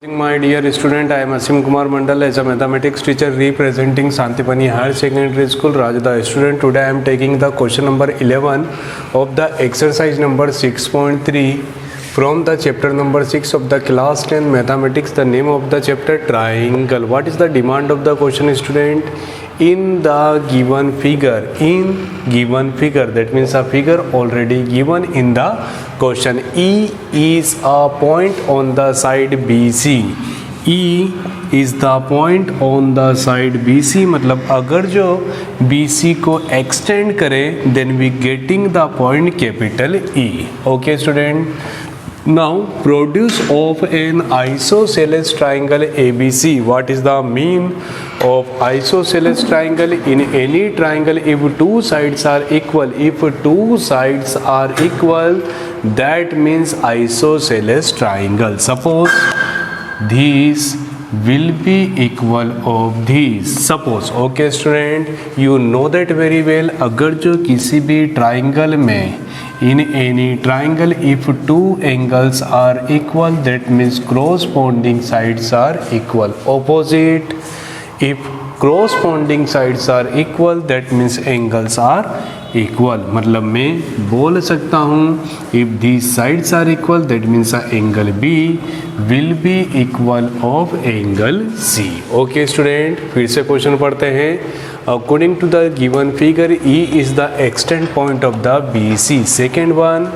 My dear student, I am Asim Kumar Mandal as a mathematics teacher representing Santipani Higher Secondary School, Rajda. Student, today I am taking the question number 11 of the exercise number 6.3 from the chapter number 6 of the class 10 mathematics. The name of the chapter triangle. What is the demand of the question, student? In the given figure, that means a figure already given in the question. E is a point on the side BC. E is the point on the side BC. मतलब अगर जो BC को extend करें, then we getting the point capital E. Okay, student. Now produce of an isosceles triangle ABC. What is the mean of isosceles triangle? In any triangle, if two sides are equal, that means isosceles triangle. Suppose these will be equal of these. Suppose, okay student, you know that very well. अगर जो किसी भी triangle में, in any triangle, if two angles are equal, that means corresponding sides are equal. Opposite, if corresponding sides are equal, that means angles are equal. मतलब मैं बोल सकता हूँ if these sides are equal, that means angle B will be equal of angle C. Okay student, फिर से question पढ़ते हैं. According to the given figure, E is the extent point of the BC. Second one,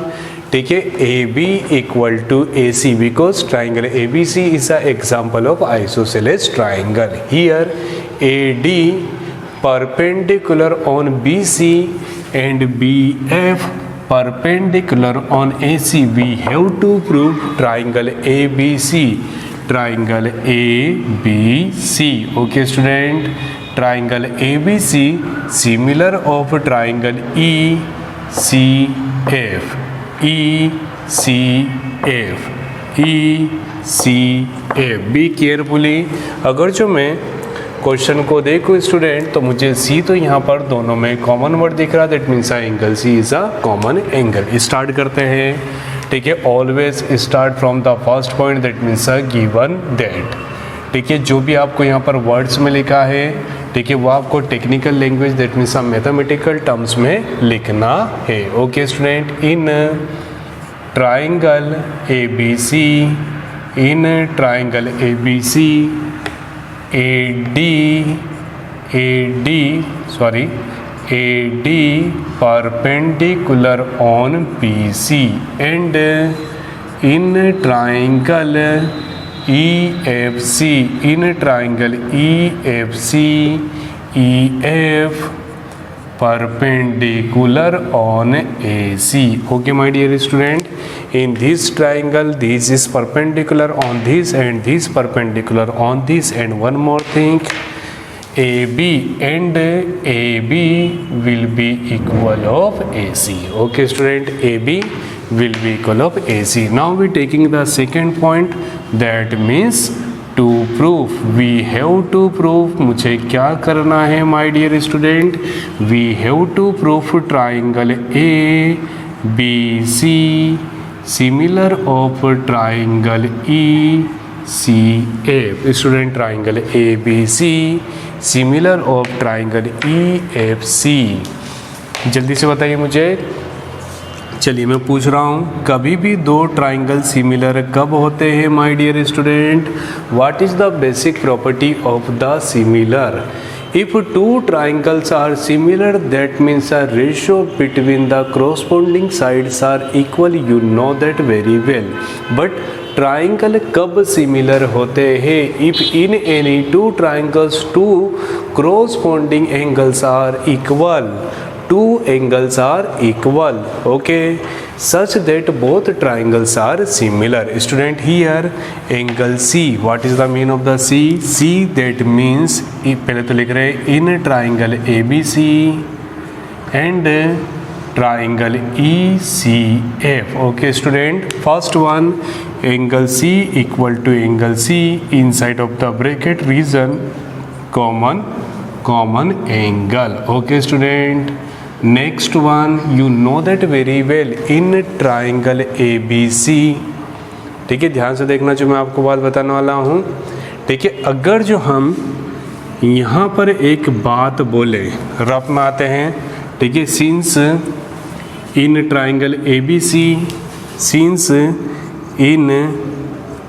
ठीक है, AB equal to AC because triangle ABC is an example of isosceles triangle. Here AD perpendicular on BC and BF perpendicular on AC. We have to prove triangle ABC. Triangle ABC. Okay student, triangle ABC similar of triangle ECF. ECF. ECF. Be carefully. अगर जो मैं question को देखो student, तो मुझे सी तो यहाँ पर दोनों में कॉमन वर्ड दिख रहा है, that means angle C is a common angle. Start करते हैं. ठीक है, always start from the first point, that means a given that. ठीक है, जो भी आपको यहाँ पर वर्ड्स में लिखा है, ठीक है, वो आपको technical language, that means mathematical terms में लिखना है. Okay student, in triangle ABC, in triangle ABC AD perpendicular on BC and in triangle EFC, in triangle EFC EF perpendicular on AC. Okay my dear student, in this triangle this is perpendicular on this and this perpendicular on this, and one more thing, AB and AB will be equal of AC. Okay student, AB will be equal of AC. Now we taking the second point, that means to prove. We have to prove. मुझे क्या करना है my dear student? We have to prove triangle ABC similar of triangle ECF. Student, triangle ABC similar of triangle EFC. जल्दी से बताइए मुझे. चलिए मैं पूछ रहा हूँ, कभी भी दो ट्राइंगल सिमिलर कब होते हैं my dear student? What is the basic property of the similar? If two triangles are similar, that means a ratio between the corresponding sides are equal. You know that very well. But triangle कब similar होते हैं? If in any two triangles two corresponding angles are equal. Two angles are equal, okay, such that both triangles are similar. Student, here angle C, what is the mean of the C? C, that means पहले तो लिख रहे हैं in triangle ABC and triangle ECF. Okay student, first one, angle C equal to angle C, inside of the bracket region common angle. Okay student, next one, you know that very well, in triangle ABC, ठीक है, ध्यान से देखना जो मैं आपको बात बताने वाला हूँ। ठीक है, अगर जो हम यहाँ पर एक बात बोले, रफ में आते हैं। ठीक है, since in triangle ABC, since in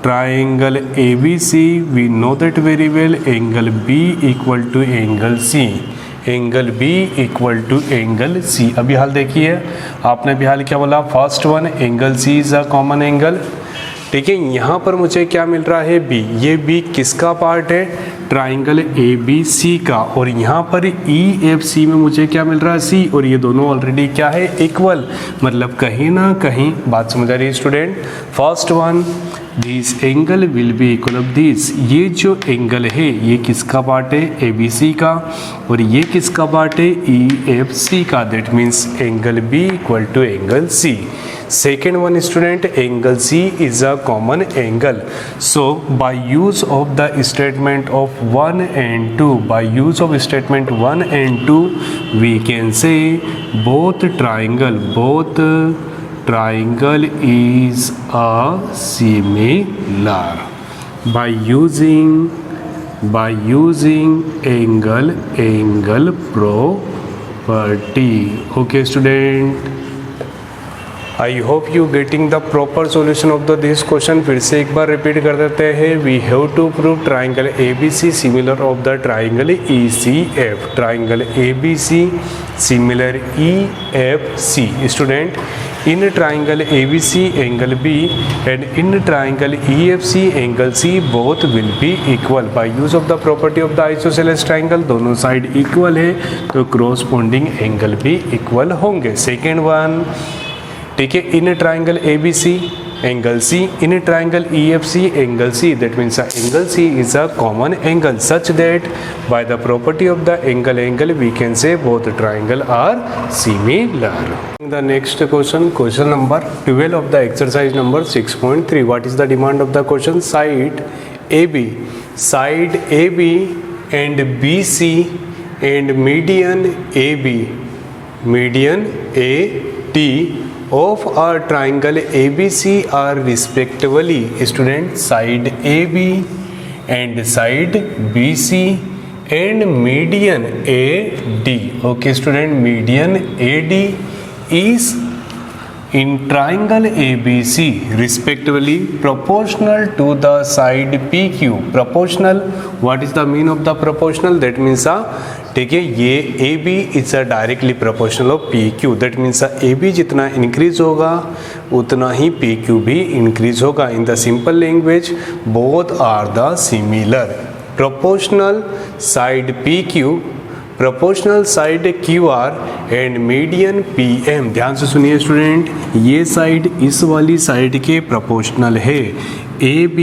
triangle ABC we know that very well angle B equal to angle C, angle B equal to angle C। अभी हाल देखिए, आपने अभी हाल क्या बोला, first one angle C is a common angle. ठीक है, यहाँ पर मुझे क्या मिल रहा है B, ये B किसका पार्ट है, ट्राइंगल ABC का, और यहाँ पर EFC में मुझे क्या मिल रहा है C, और ये दोनों ऑलरेडी क्या है, इक्वल। मतलब कहीं ना कहीं बात समझ आ रही है student. First one this angle will be equal of this, ये जो एंगल है ये किसका पार्ट है, ABC का, और ये किसका पार्ट है, EFC का। That means angle B equal to angle C। Second one student, angle C is a common angle. So by use of the statement of 1 and 2, by use of statement 1 and 2 we can say both triangle is a similar by using angle property। okay student, I hope you getting the proper solution of this question। फिर से एक बार repeat कर देते हैं। we have to prove triangle ABC similar of the triangle ECF, triangle ABC similar EFC। student, in triangle ABC angle B and in triangle EFC angle C both will be equal by use of the property of the isosceles triangle। दोनों side equal है तो corresponding angle भी equal होंगे। Second one, ठीक है, in triangle ABC angle C, in triangle EFC angle C, that means angle C is a common angle such that by the property of the angle we can say both triangle are similar. The next question, question number 12 of the exercise number 6.3। What is the demand of the question, side AB and BC and median AD of a triangle ABC are respectively student side AB and side BC and median AD। okay student, median AD is in triangle ABC respectively proportional to the side PQ। proportional, what is the mean of the proportional, that means ठीक है, ये AB is a directly proportional of PQ। That means AB जितना increase होगा उतना ही PQ भी increase होगा। In the simple language both are the similar. Proportional side PQ, proportional side QR and median PM। ध्यान से सुनिए स्टूडेंट, ये साइड इस वाली साइड के प्रोपोर्शनल है, AB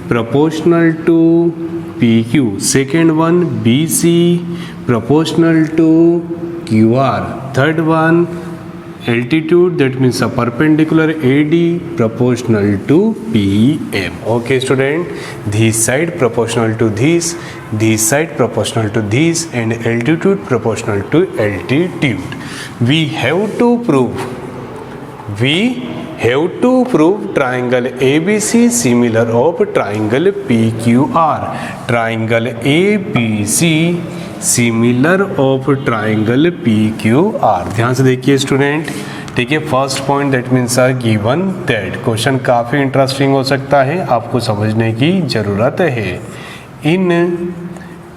proportional to PQ। Second one BC proportional to QR। third one altitude, that means a perpendicular AD proportional to PM। okay student, this side proportional to this side proportional to this and altitude proportional to altitude। we have to prove triangle ABC similar of triangle PQR। triangle ABC similar of triangle PQR। ध्यान से देखिए student, ठीक है, first point that means are given that. Question काफ़ी interesting हो सकता है, आपको समझने की ज़रूरत है। In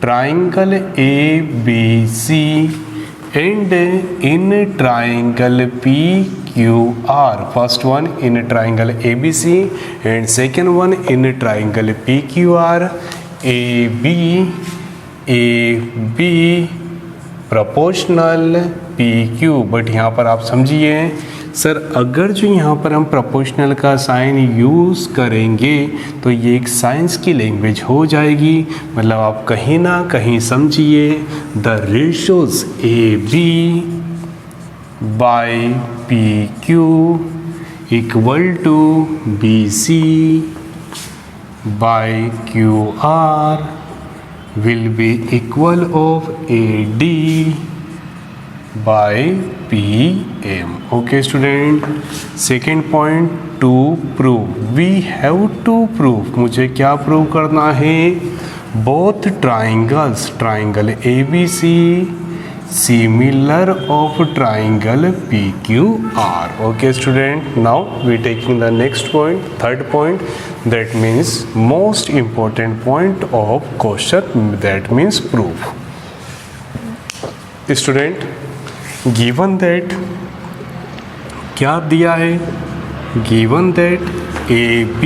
triangle ABC and in triangle PQR, first one in triangle ABC and second one in triangle PQR, AB proportional PQ। But यहाँ पर आप समझिए सर, अगर जो यहाँ पर हम प्रोपोर्शनल का साइन यूज़ करेंगे तो ये एक साइंस की लैंग्वेज हो जाएगी। मतलब आप कहीं ना कहीं समझिए the ratios AB by PQ equal to BC by QR will be equal of AD by PM. Okay student. Second point, to prove. We have to prove. मुझे क्या प्रूव करना है? Both triangles, triangle ABC similar of triangle PQR. Okay student. Now we taking the next point, third point. That means most important point of question. That means proof. Student, given that क्या दिया है? Given that AB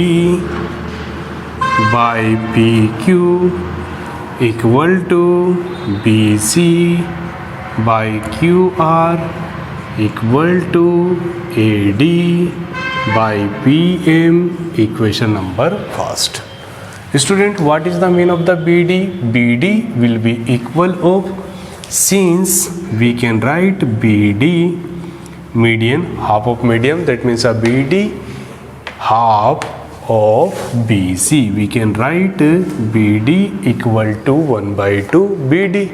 by PQ equal to BC by QR equal to AD by PM. Equation number first. Student, what is the mean of the BD? BD will be equal of, since we can write BD median, half of median, that means a BD half of BC. We can write BD equal to 1 by 2 BD.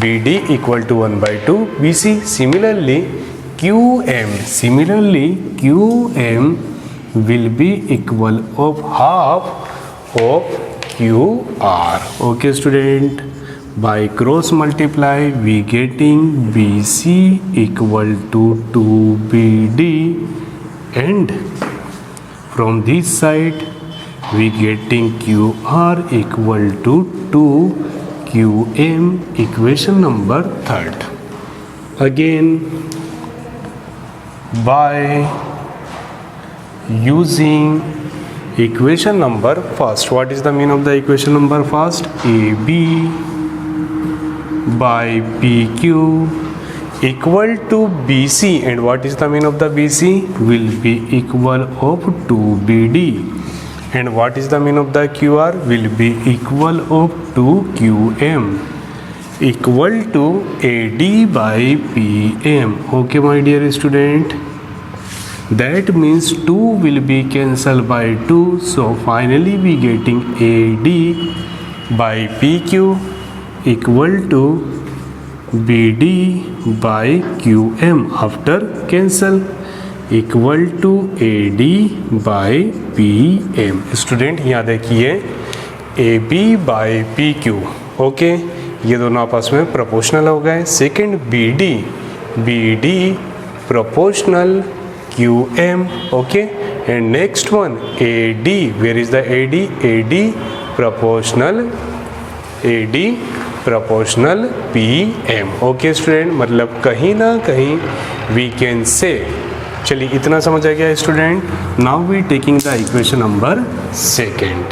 BD equal to 1 by 2 BC. Similarly QM will be equal of half of QR. Okay student. By cross multiply we getting BC equal to 2BD, and from this side we getting QR equal to 2QM. Equation number third. Again, by using equation number first, what is the mean of the equation number first? AB by PQ equal to BC, and what is the mean of the BC? Will be equal of 2BD, and what is the mean of the QR? Will be equal of 2QM equal to AD by PM. Okay my dear student, that means 2 will be cancelled by 2, so finally we getting AD by PQ equal to BD by QM after cancel equal to AD by PM. Student यहाँ देखिए AB by PQ, okay, ये दोनों आपस में proportional हो गए. Second BD proportional QM, okay, and next one AD. Where is the AD proportional PM. Okay student, मतलब कहीं ना कहीं वी कैन से. चलिए इतना समझ आ गया student. Now we taking the equation number second.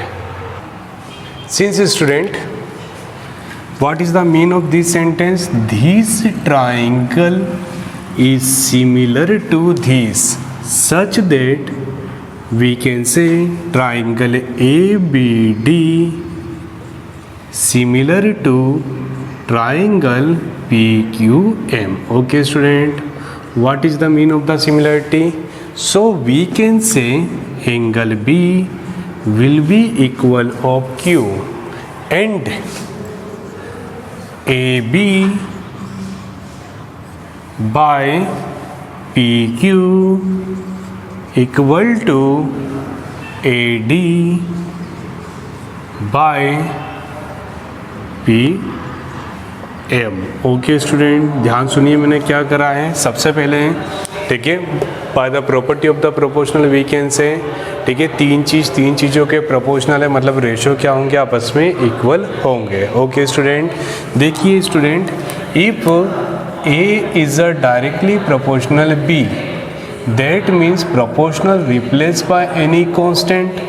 Since student, what is the mean of this sentence? This triangle is similar to this, such that we can say triangle ABD similar to triangle PQM. Okay student, what is the mean of the similarity? So we can say angle B will be equal of Q, and AB by PQ equal to AD by PM. Okay student, ध्यान सुनिए मैंने क्या करा है. सबसे पहले ठीक है, by the property of the proportional we can say, ठीक है, तीन चीज़ों के प्रोपोर्शनल है, मतलब रेशियो क्या होंगे, आपस में इक्वल होंगे. ओके स्टूडेंट, देखिए student, if A is a directly proportional B, that means proportional replaced by any constant,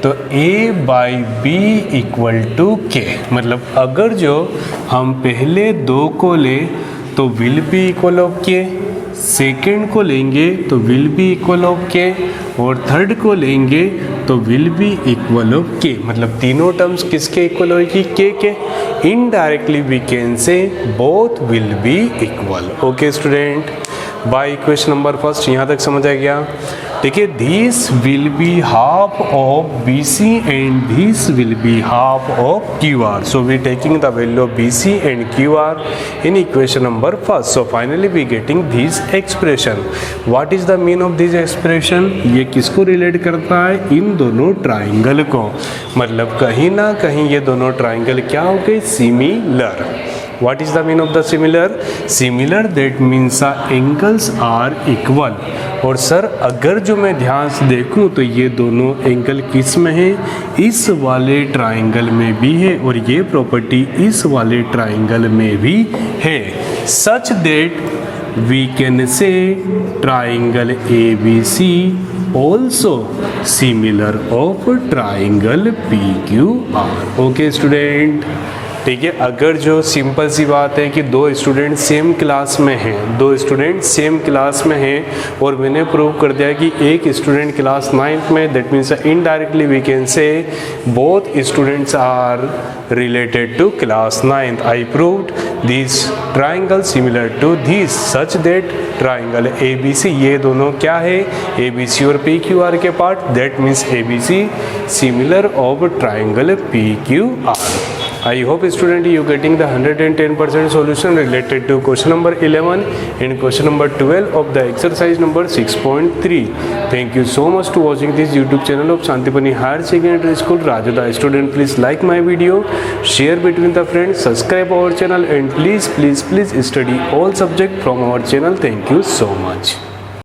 तो A by B equal to K. मतलब अगर जो हम पहले दो को ले तो will be equal of K, second को लेंगे तो will be equal of K, और थर्ड को लेंगे तो will be equal of K. मतलब तीनों टर्म्स किसके इक्वल होगी, K के. Indirectly we can say both will be equal. Okay student, by equation number first. यहाँ तक समझ आ गया? ठीक है, this will be half of B C and this will be half of Q R. So we taking the value of B C and Q R in equation number first. So finally we getting this expression. What is the mean of this expression? ये किसको relate करता है? इन दोनों triangle को। मतलब कहीं ना कहीं ये दोनों ट्राइंगल क्या हो गए? Similar. What is the mean of the similar? Similar that means the angles are equal। और सर अगर जो मैं ध्यान से देखूं तो ये दोनों एंगल किस में है? इस वाले ट्राइंगल में भी है और ये प्रॉपर्टी इस वाले ट्राइंगल में भी है। Such that we can say triangle ABC also similar of triangle PQR। Okay student, ठीक है। अगर जो सिंपल सी बात है कि दो स्टूडेंट सेम क्लास में हैं, दो स्टूडेंट सेम क्लास में हैं और मैंने प्रूव कर दिया कि एक स्टूडेंट क्लास 9th में, that means indirectly we can say both students are related to class 9th। I proved this triangle similar to this such that triangle ABC, ये दोनों क्या है? ABC और PQR के पार्ट, that means ABC similar of triangle PQR। I hope student you getting the 110% solution related to question number 11 and question number 12 of the exercise number 6.3. Thank you so much to watching this YouTube channel of Shantipani Higher Secondary School Rajada. Student, please like my video, share between the friends, subscribe our channel and please study all subject from our channel. Thank you so much.